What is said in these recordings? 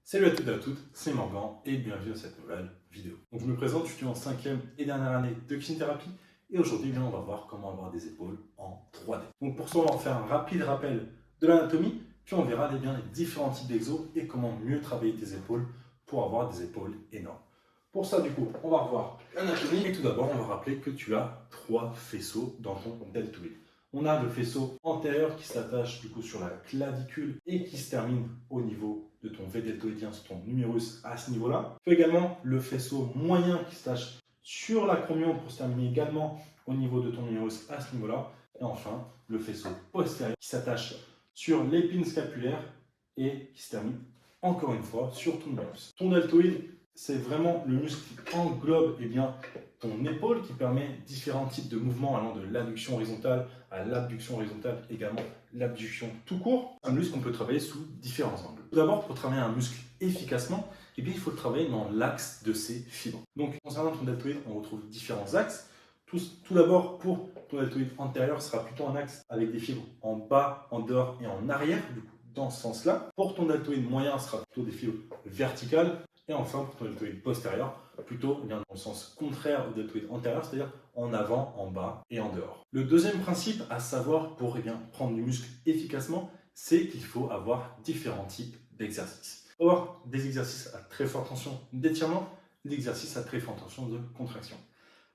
Salut à toutes et à toutes, c'est Morgan et bienvenue dans cette nouvelle vidéo. Donc je me présente, je suis en 5e et dernière année de kinésithérapie et aujourd'hui on va voir comment avoir des épaules en 3D. Donc pour ça on va faire un rapide rappel de l'anatomie, puis on verra les différents types d'exos et comment mieux travailler tes épaules pour avoir des épaules énormes. Pour ça du coup on va revoir l'anatomie et tout d'abord on va rappeler que tu as 3 faisceaux dans ton deltoïde. On a le faisceau antérieur qui s'attache du coup sur la clavicule et qui se termine au niveau de ton V deltoïdien, sur ton numérus à ce niveau-là. Tu as également le faisceau moyen qui s'attache sur l'acromion pour se terminer également au niveau de ton numérus à ce niveau-là. Et enfin, le faisceau postérieur qui s'attache sur l'épine scapulaire et qui se termine encore une fois sur ton numérus. Ton deltoïde, c'est vraiment le muscle qui englobe ton épaule, qui permet différents types de mouvements allant de l'adduction horizontale à l'abduction horizontale, également l'abduction tout court. Un muscle qu'on peut travailler sous différents angles. Tout d'abord, pour travailler un muscle efficacement, il faut le travailler dans l'axe de ses fibres. Donc, concernant ton deltoïde, on retrouve différents axes. Tout d'abord, pour ton deltoïde antérieur, ce sera plutôt un axe avec des fibres en bas, en dehors et en arrière, du coup, dans ce sens-là. Pour ton deltoïde moyen, ce sera plutôt des fibres verticales. Et enfin, pour ton deltoïde postérieur, plutôt dans le sens contraire au deltoïde antérieur, c'est-à-dire en avant, en bas et en dehors. Le deuxième principe à savoir pour prendre du muscle efficacement, c'est qu'il faut avoir différents types d'exercices. Il faut avoir des exercices à très forte tension d'étirement, des exercices à très forte tension de contraction.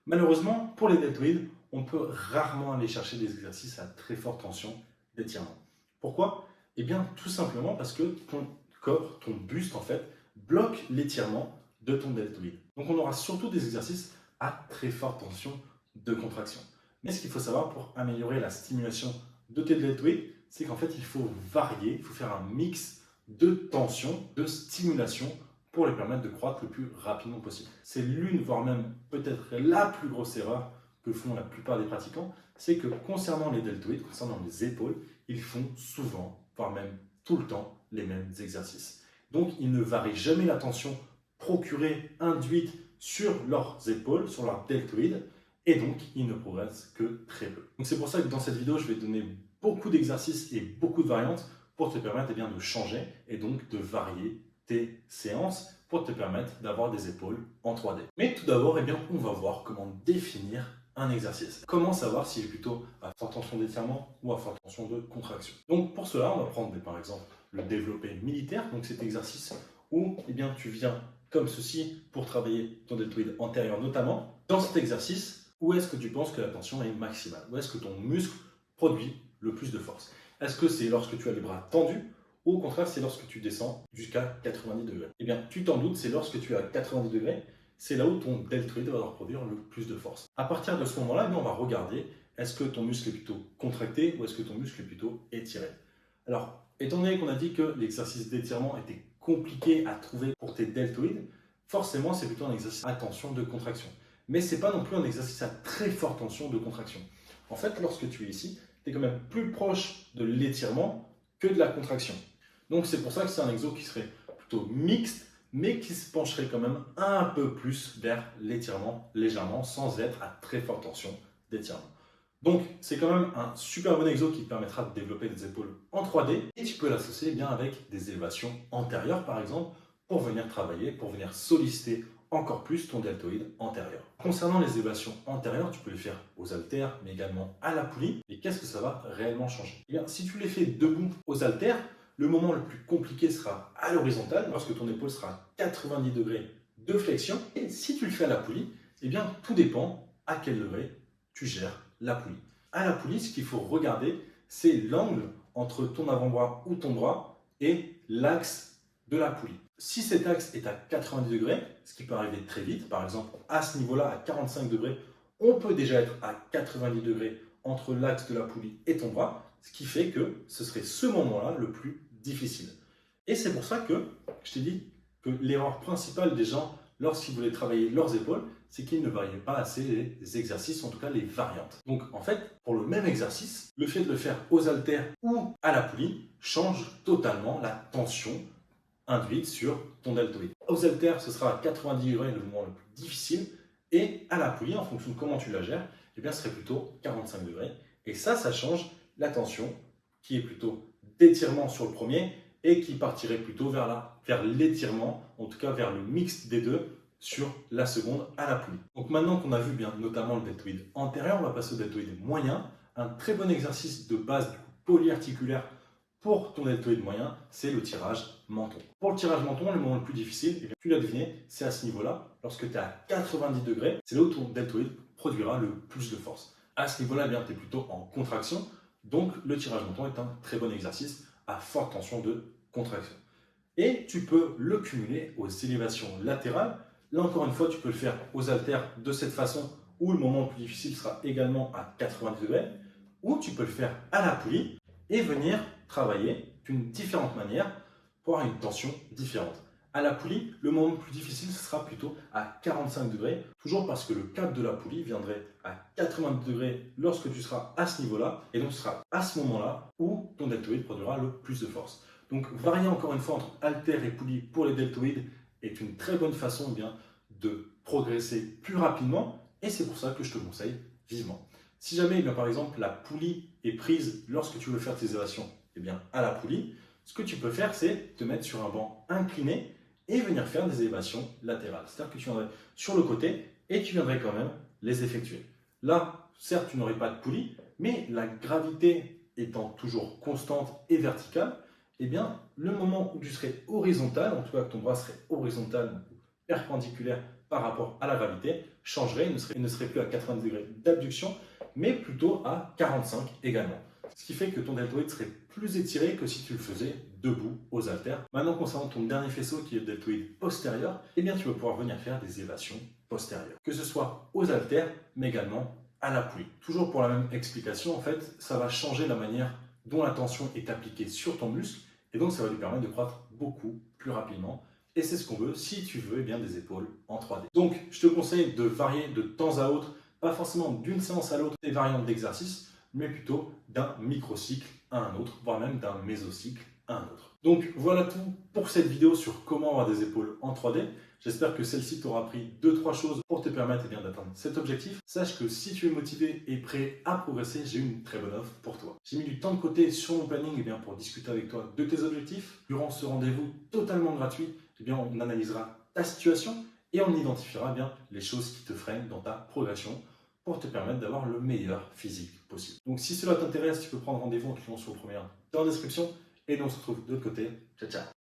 Malheureusement, pour les deltoïdes, on peut rarement aller chercher des exercices à très forte tension d'étirement. Pourquoi? Eh bien, tout simplement parce que ton corps, ton buste en fait, bloque l'étirement de ton deltoïde. Donc on aura surtout des exercices à très forte tension de contraction. Mais ce qu'il faut savoir pour améliorer la stimulation de tes deltoïdes, c'est qu'en fait il faut varier, il faut faire un mix de tension, de stimulation pour les permettre de croître le plus rapidement possible. C'est l'une, voire même peut-être la plus grosse erreur que font la plupart des pratiquants, c'est que concernant les deltoïdes, concernant les épaules, ils font souvent, voire même tout le temps, les mêmes exercices. Donc ils ne varient jamais la tension procurée, induite sur leurs épaules, sur leurs deltoïdes, et donc ils ne progressent que très peu. Donc c'est pour ça que dans cette vidéo, je vais te donner beaucoup d'exercices et beaucoup de variantes pour te permettre de changer et donc de varier tes séances pour te permettre d'avoir des épaules en 3D. Mais tout d'abord, on va voir comment définir un exercice. Comment savoir si est plutôt à forte tension d'étirement ou à forte tension de contraction. Donc pour cela, on va prendre par exemple le développé militaire, donc cet exercice où tu viens comme ceci pour travailler ton deltoïde antérieur notamment. Dans cet exercice, où est-ce que tu penses que la tension est maximale? Où est-ce que ton muscle produit le plus de force? Est-ce que c'est lorsque tu as les bras tendus ou au contraire c'est lorsque tu descends jusqu'à 90 degrés? Eh bien, tu t'en doutes, c'est lorsque tu es à 90 degrés, c'est là où ton deltoïde va produire le plus de force. À partir de ce moment-là, on va regarder est-ce que ton muscle est plutôt contracté ou est-ce que ton muscle est plutôt étiré. Alors, étant donné qu'on a dit que l'exercice d'étirement était compliqué à trouver pour tes deltoïdes, forcément c'est plutôt un exercice à tension de contraction. Mais ce n'est pas non plus un exercice à très forte tension de contraction. En fait, lorsque tu es ici, tu es quand même plus proche de l'étirement que de la contraction. Donc c'est pour ça que c'est un exo qui serait plutôt mixte, mais qui se pencherait quand même un peu plus vers l'étirement légèrement, sans être à très forte tension d'étirement. Donc c'est quand même un super bon exo qui te permettra de développer des épaules en 3D et tu peux l'associer avec des élévations antérieures par exemple pour venir travailler, pour venir solliciter encore plus ton deltoïde antérieur. Concernant les élévations antérieures, tu peux les faire aux haltères mais également à la poulie. Et qu'est-ce que ça va réellement changer? Eh bien, si tu les fais debout aux haltères, le moment le plus compliqué sera à l'horizontale lorsque ton épaule sera à 90 degrés de flexion. Et si tu le fais à la poulie, tout dépend à quel degré tu gères la poulie. À la poulie, ce qu'il faut regarder, c'est l'angle entre ton avant-bras ou ton bras et l'axe de la poulie. Si cet axe est à 90 degrés, ce qui peut arriver très vite, par exemple à ce niveau-là, à 45 degrés, on peut déjà être à 90 degrés entre l'axe de la poulie et ton bras, ce qui fait que ce serait ce moment-là le plus difficile. Et c'est pour ça que je t'ai dit que l'erreur principale des gens lorsqu'ils voulaient travailler leurs épaules, c'est qu'ils ne variaient pas assez les exercices, en tout cas les variantes. Donc en fait, pour le même exercice, le fait de le faire aux haltères ou à la poulie change totalement la tension induite sur ton deltoïde. Aux haltères, ce sera à 90 degrés le moment le plus difficile, et à la poulie, en fonction de comment tu la gères, ce serait plutôt 45 degrés. Et ça change la tension qui est plutôt d'étirement sur le premier et qui partirait plutôt vers l'étirement, en tout cas vers le mix des deux sur la seconde à la poulie. Donc maintenant qu'on a vu bien notamment le deltoïde antérieur, on va passer au deltoïde moyen. Un très bon exercice de base polyarticulaire pour ton deltoïde moyen, c'est le tirage menton. Pour le tirage menton, le moment le plus difficile, eh bien, tu l'as deviné, c'est à ce niveau-là. Lorsque tu es à 90 degrés, c'est là où ton deltoïde produira le plus de force. À ce niveau-là, eh tu es plutôt en contraction. Donc le tirage menton est un très bon exercice à forte tension de contraction. Et tu peux le cumuler aux élévations latérales. Là encore une fois, tu peux le faire aux haltères de cette façon où le moment le plus difficile sera également à 90 degrés. Ou tu peux le faire à la poulie et venir travailler d'une différente manière pour avoir une tension différente. À la poulie, le moment le plus difficile sera plutôt à 45 degrés, toujours parce que le câble de la poulie viendrait à 80 degrés lorsque tu seras à ce niveau-là, et donc ce sera à ce moment-là où ton deltoïde produira le plus de force. Donc varier encore une fois entre haltères et poulie pour les deltoïdes est une très bonne façon de progresser plus rapidement, et c'est pour ça que je te conseille vivement. Si jamais, par exemple, la poulie est prise lorsque tu veux faire tes élévations à la poulie, ce que tu peux faire, c'est te mettre sur un banc incliné et venir faire des élévations latérales. C'est-à-dire que tu viendrais sur le côté et tu viendrais quand même les effectuer. Là, certes, tu n'aurais pas de poulie, mais la gravité étant toujours constante et verticale, le moment où tu serais horizontal, en tout cas que ton bras serait horizontal, perpendiculaire par rapport à la gravité, changerait et ne serait plus à 90 degrés d'abduction, mais plutôt à 45 également. Ce qui fait que ton deltoïde serait plus étiré que si tu le faisais debout aux haltères. Maintenant, concernant ton dernier faisceau qui est le deltoïde postérieur, tu vas pouvoir venir faire des élévations postérieures. Que ce soit aux haltères, mais également à la poulie. Toujours pour la même explication, en fait, ça va changer la manière dont la tension est appliquée sur ton muscle, et donc ça va lui permettre de croître beaucoup plus rapidement. Et c'est ce qu'on veut si tu veux des épaules en 3D. Donc, je te conseille de varier de temps à autre, pas forcément d'une séance à l'autre des variantes d'exercice, mais plutôt d'un microcycle à un autre, voire même d'un mésocycle à un autre. Donc voilà tout pour cette vidéo sur comment avoir des épaules en 3D. J'espère que celle-ci t'aura appris 2-3 choses pour te permettre d'atteindre cet objectif. Sache que si tu es motivé et prêt à progresser, j'ai une très bonne offre pour toi. J'ai mis du temps de côté sur mon planning pour discuter avec toi de tes objectifs. Durant ce rendez-vous totalement gratuit, on analysera ta situation et on identifiera les choses qui te freinent dans ta progression pour te permettre d'avoir le meilleur physique possible. Donc si cela t'intéresse, tu peux prendre rendez-vous en cliquant sur le premier lien dans la description et nous on se retrouve de l'autre côté. Ciao ciao.